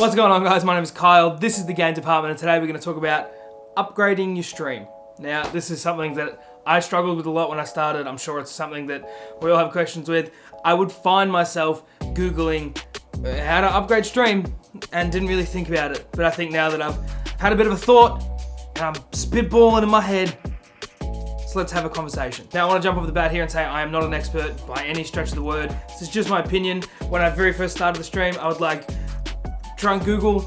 What's going on, guys? My name is Kyle. This is the game department, and today we're going to talk about upgrading your stream. Now, this is something that I struggled with a lot when I started. I'm sure it's something that we all have questions with. I would find myself Googling how to upgrade stream and didn't really think about it. But I think now that I've had a bit of a thought and I'm spitballing in my head, so let's have a conversation. Now, I want to jump off the bat here and say I am not an expert by any stretch of the word. This is just my opinion. When I very first started the stream, I would try and Google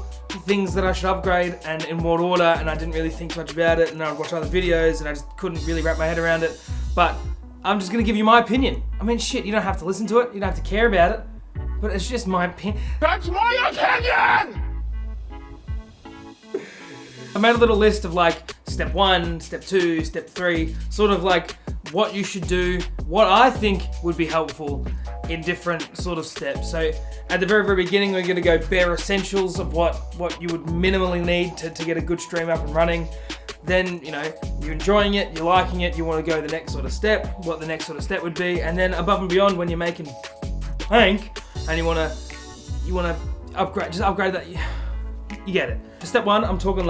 things that I should upgrade and in what order, and I didn't really think much about it, and I would watch other videos and I just couldn't really wrap my head around it. But I'm just gonna give you my opinion. I mean, shit, you don't have to listen to it, you don't have to care about it, but it's just my opinion. That's my opinion! I made a little list of step 1, step 2, step 3, sort of what you should do, what I think would be helpful in different sort of steps. So at the very beginning, we're gonna go bare essentials of what you would minimally need to get a good stream up and running. Then, you're enjoying it, you're liking it, you wanna go the next sort of step, what the next sort of step would be, and then above and beyond when you're making bank and you wanna upgrade, just upgrade that, you get it. For step 1, I'm talking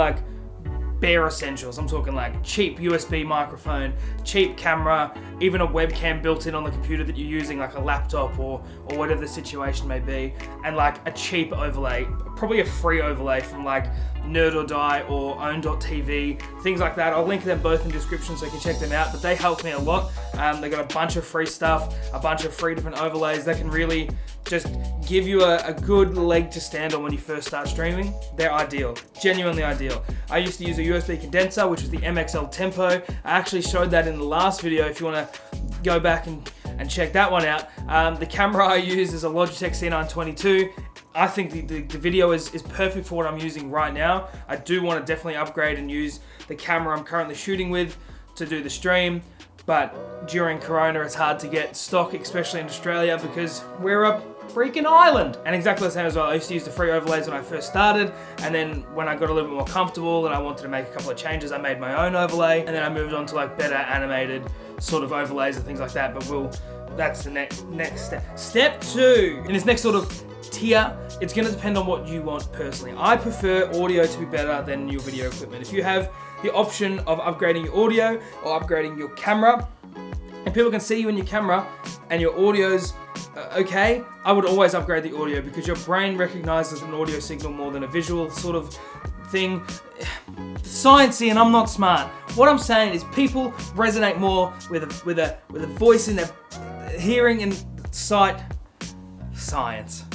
bare essentials. I'm talking cheap USB microphone, cheap camera, even a webcam built in on the computer that you're using, like a laptop or whatever the situation may be, and a cheap overlay, probably a free overlay from Nerd or Die or Own.tv, things like that. I'll link them both in the description so you can check them out, but they help me a lot. They got a bunch of free stuff, a bunch of free different overlays that can really just give you a good leg to stand on when you first start streaming. They're ideal, genuinely ideal. I used to use a USB condenser, which was the MXL Tempo. I actually showed that in the last video if you want to go back and check that one out. The camera I use is a Logitech C922. I think the video is perfect for what I'm using right now. I do want to definitely upgrade and use the camera I'm currently shooting with to do the stream, but during Corona it's hard to get stock, especially in Australia, because we're a freaking island. And exactly the same as well, I used to use the free overlays when I first started, and then when I got a little bit more comfortable and I wanted to make a couple of changes, I made my own overlay, and then I moved on to better animated sort of overlays and things like that, but that's the next step. Step 2, in this next sort of tier, it's going to depend on what you want personally. I prefer audio to be better than your video equipment. If you have the option of upgrading your audio or upgrading your camera, and people can see you in your camera and your audio's okay, I would always upgrade the audio, because your brain recognizes an audio signal more than a visual sort of thing. Sciencey, and I'm not smart. What I'm saying is people resonate more with a voice in their hearing and sight. Science.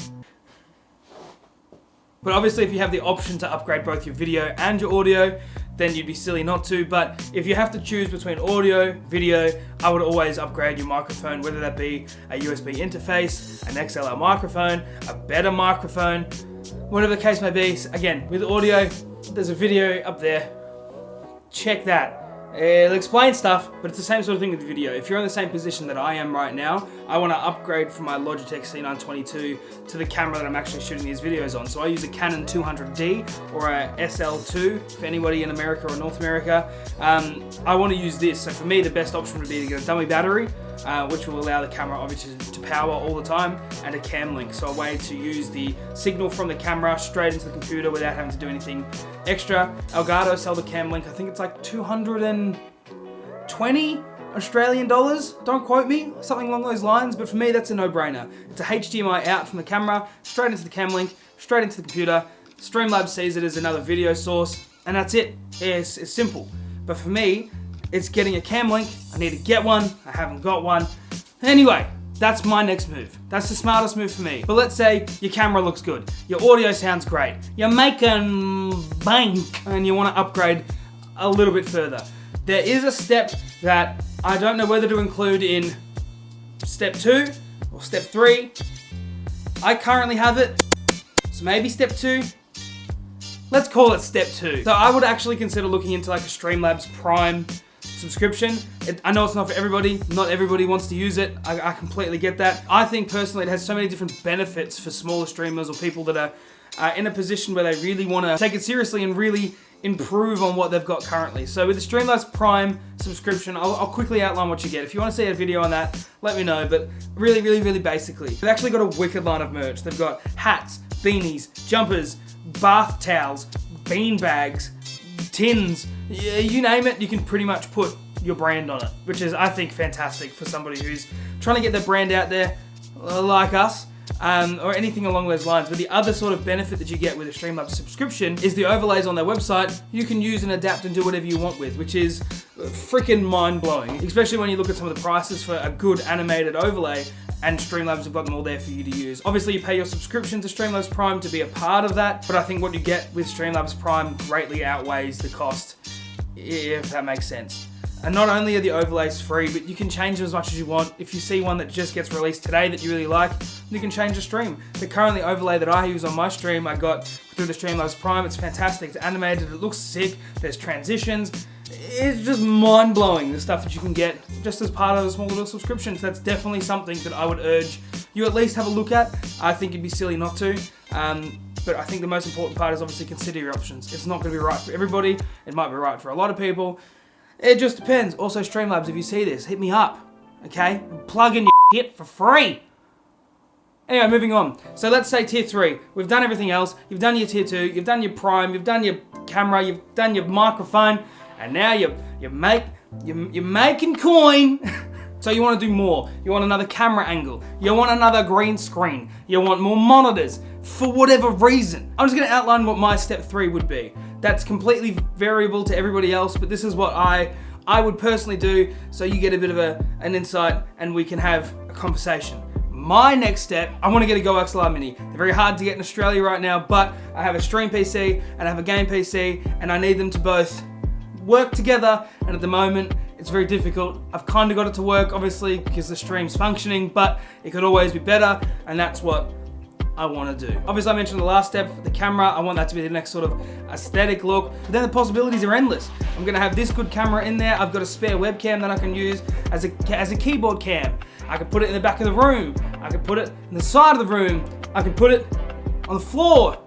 But obviously, if you have the option to upgrade both your video and your audio, then you'd be silly not to. But if you have to choose between audio, video, I would always upgrade your microphone, whether that be a USB interface, an XLR microphone, a better microphone, whatever the case may be. Again, with audio, there's a video up there. Check that. It'll explain stuff, but it's the same sort of thing with the video. If you're in the same position that I am right now, I want to upgrade from my Logitech C922 to the camera that I'm actually shooting these videos on. So I use a Canon 200D or a SL2 for anybody in America or North America. I want to use this. So for me, the best option would be to get a dummy battery, which will allow the camera obviously to power all the time, and a cam link. So a way to use the signal from the camera straight into the computer without having to do anything extra. Elgato sell the cam link. I think it's 220 Australian dollars. Don't quote me, something along those lines. But for me, that's a no-brainer. It's a HDMI out from the camera, straight into the cam link, straight into the computer. Streamlabs sees it as another video source, and that's it. It's simple. But for me, it's getting a cam link. I need to get one. I haven't got one. Anyway, that's my next move. That's the smartest move for me. But let's say your camera looks good, your audio sounds great, you're making bank, and you want to upgrade a little bit further. There is a step that I don't know whether to include in step 2 or step 3. I currently have it, so maybe step 2. Let's call it step 2. So I would actually consider looking into a Streamlabs Prime subscription. I know it's not for everybody. Not everybody wants to use it. I completely get that. I think personally it has so many different benefits for smaller streamers or people that are in a position where they really want to take it seriously and really improve on what they've got currently. So with the Streamlabs Prime subscription, I'll quickly outline what you get. If you want to see a video on that, let me know. But really basically, they've actually got a wicked line of merch. They've got hats, beanies, jumpers, bath towels, bean bags, tins, you name it, you can pretty much put your brand on it, which is, I think, fantastic for somebody who's trying to get their brand out there like us. Or anything along those lines. But the other sort of benefit that you get with a Streamlabs subscription is the overlays on their website you can use and adapt and do whatever you want with, which is freaking mind-blowing, especially when you look at some of the prices for a good animated overlay, and Streamlabs have got them all there for you to use. Obviously, you pay your subscription to Streamlabs Prime to be a part of that, but I think what you get with Streamlabs Prime greatly outweighs the cost, if that makes sense. And not only are the overlays free, but you can change them as much as you want. If you see one that just gets released today that you really like, you can change the stream. The currently overlay that I use on my stream, I got through the Streamlabs Prime. It's fantastic. It's animated. It looks sick. There's transitions. It's just mind-blowing, the stuff that you can get just as part of a small little subscription. So that's definitely something that I would urge you at least have a look at. I think it'd be silly not to. But I think the most important part is obviously consider your options. It's not going to be right for everybody. It might be right for a lot of people. It just depends. Also, Streamlabs, if you see this, hit me up, okay? Plug in your shit for free. Anyway, moving on. So let's say tier 3. We've done everything else. You've done your tier 2. You've done your Prime. You've done your camera. You've done your microphone. And now you're making coin. So you want to do more. You want another camera angle. You want another green screen. You want more monitors. For whatever reason. I'm just going to outline what my step 3 would be. That's completely variable to everybody else, but this is what I would personally do, so you get a bit of an insight and we can have a conversation. My next step, I want to get a Go XLR Mini. They're very hard to get in Australia right now, but I have a stream PC and I have a game PC, and I need them to both work together, and at the moment it's very difficult. I've kind of got it to work, obviously, because the stream's functioning, but it could always be better, and that's what I want to do. Obviously, I mentioned the last step, the camera. I want that to be the next sort of aesthetic look. But then the possibilities are endless. I'm going to have this good camera in there. I've got a spare webcam that I can use as a keyboard cam. I can put it in the back of the room. I can put it in the side of the room. I can put it on the floor.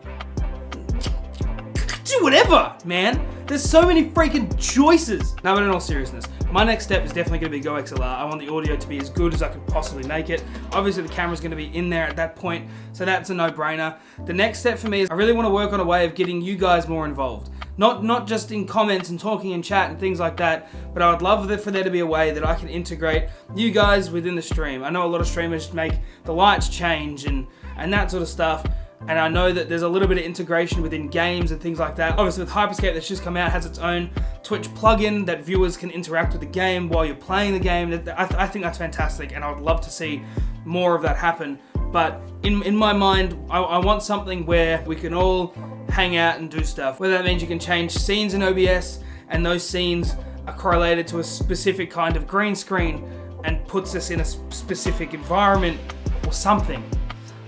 Do whatever, man. There's so many freaking choices. No, but in all seriousness, my next step is definitely going to be Go XLR. I want the audio to be as good as I can possibly make it. Obviously, the camera's going to be in there at that point, so that's a no-brainer. The next step for me is I really want to work on a way of getting you guys more involved. Not just in comments and talking in chat and things like that, but I would love for there to be a way that I can integrate you guys within the stream. I know a lot of streamers make the lights change and that sort of stuff. And I know that there's a little bit of integration within games and things like that. Obviously, with Hyperscape that's just come out, has its own Twitch plugin that viewers can interact with the game while you're playing the game. I think that's fantastic, and I would love to see more of that happen. But in my mind, I want something where we can all hang out and do stuff. Whether that means you can change scenes in OBS, and those scenes are correlated to a specific kind of green screen and puts us in a specific environment or something.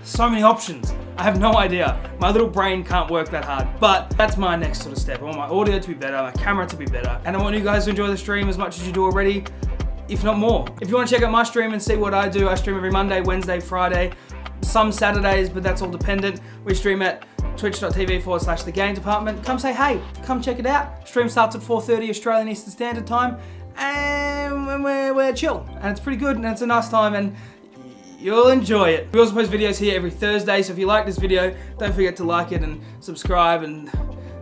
So many options. I have no idea. My little brain can't work that hard, but that's my next sort of step. I want my audio to be better, my camera to be better, and I want you guys to enjoy the stream as much as you do already, if not more. If you want to check out my stream and see what I do, I stream every Monday, Wednesday, Friday, some Saturdays, but that's all dependent. We stream at twitch.tv/The Game Department. Come say hey, come check it out. Stream starts at 4:30 Australian Eastern Standard Time, and we're chill, and it's pretty good, and it's a nice time, and you'll enjoy it. We also post videos here every Thursday, so if you like this video, don't forget to like it and subscribe and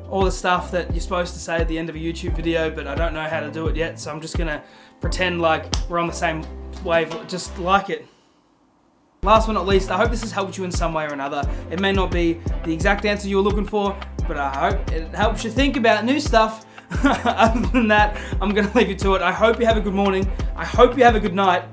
all the stuff that you're supposed to say at the end of a YouTube video, but I don't know how to do it yet, so I'm just gonna pretend like we're on the same wave. Just like it. Last but not least, I hope this has helped you in some way or another. It may not be the exact answer you were looking for, but I hope it helps you think about new stuff. Other than that, I'm gonna leave you to it. I hope you have a good morning. I hope you have a good night.